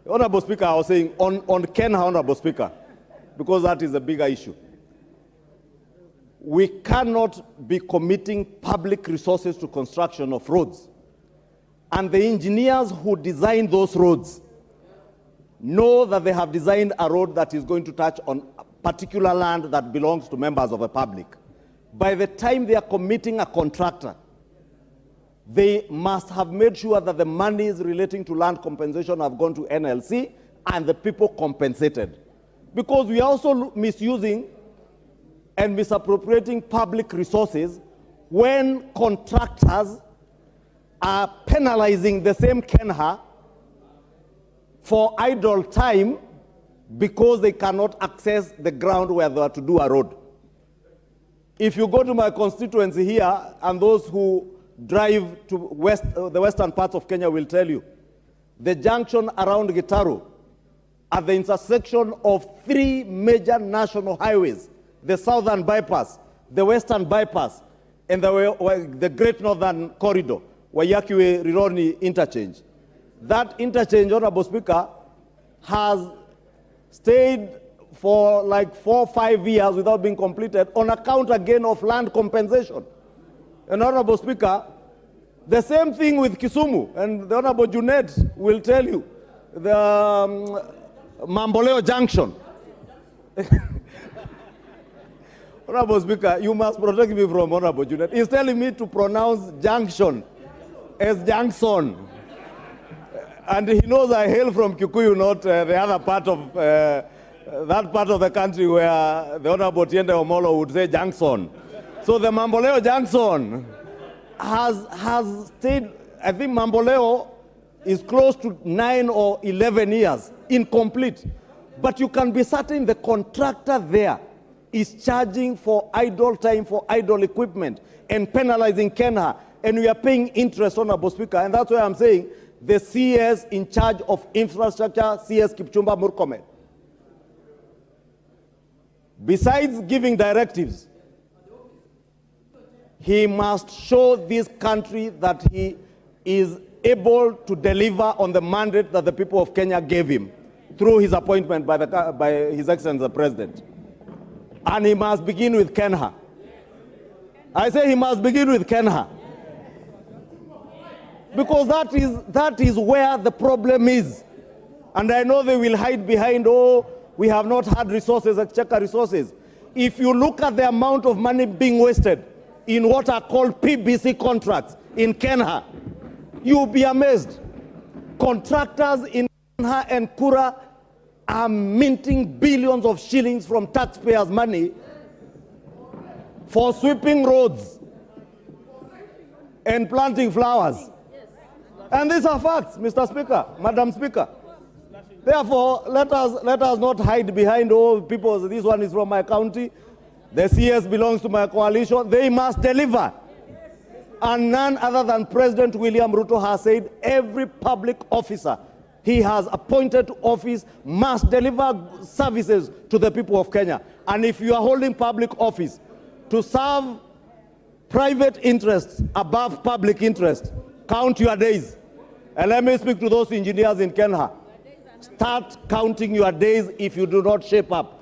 Honorable Speaker, I was saying on Kenya, Honorable Speaker, because that is a bigger issue. We cannot be committing public resources to construction of roads. And the engineers who design those roads know that they have designed a road that is going to touch on a particular land that belongs to members of the public. By the time they are committing a contractor, they must have made sure that the monies relating to land compensation have gone to NLC and the people compensated. Because we are also misusing and misappropriating public resources when contractors are penalizing the same Kenya for idle time because they cannot access the ground where they are to do a road. If you go to my constituency here, and those who drive to the western parts of Kenya will tell you, the junction around Gitaru, at the intersection of 3 major national highways, the southern bypass, the western bypass, and the Great Northern Corridor, Wayakiwe-Rironi interchange. That interchange, Honorable Speaker, has stayed for like 4 or 5 years without being completed on account again of land compensation. And Honorable Speaker, the same thing with Kisumu, and the Honorable Junet will tell you, the Mamboleo Junction. Honorable Speaker, you must protect me from Honorable Junet. He's telling me to pronounce junction as Junction. And he knows I hail from Kikuyu, not the other part of, that part of the country where the Honorable Tiende Omolo would say Junction. So the Mamboleo Junction has stayed, I think Mamboleo is close to 9 or 11 years, incomplete. But you can be certain the contractor there is charging for idle time, for idle equipment, and penalizing Kenya. And we are paying interest, Honorable Speaker. And that's why I'm saying the CS in charge of infrastructure, CS Kipchumba Murkomen, besides giving directives, he must show this country that he is able to deliver on the mandate that the people of Kenya gave him through his appointment by His Excellency the President. And he must begin with Kenya. I say he must begin with Kenya. Because that is where the problem is. And I know they will hide behind, oh, we have not had resources, exchequer resources. If you look at the amount of money being wasted in what are called PBC contracts in Kenya, you'll be amazed. Contractors in Kenya and Kura are minting billions of shillings from taxpayers' money for sweeping roads and planting flowers. And these are facts, Mr. Speaker, Madam Speaker. Therefore, let us not hide behind, oh, people, this one is from my county, the CS belongs to my coalition. They must deliver. And none other than President William Ruto has said every public officer he has appointed to office must deliver services to the people of Kenya. And if you are holding public office to serve private interests above public interest, count your days. And let me speak to those engineers in Kenya. Start counting your days if you do not shape up.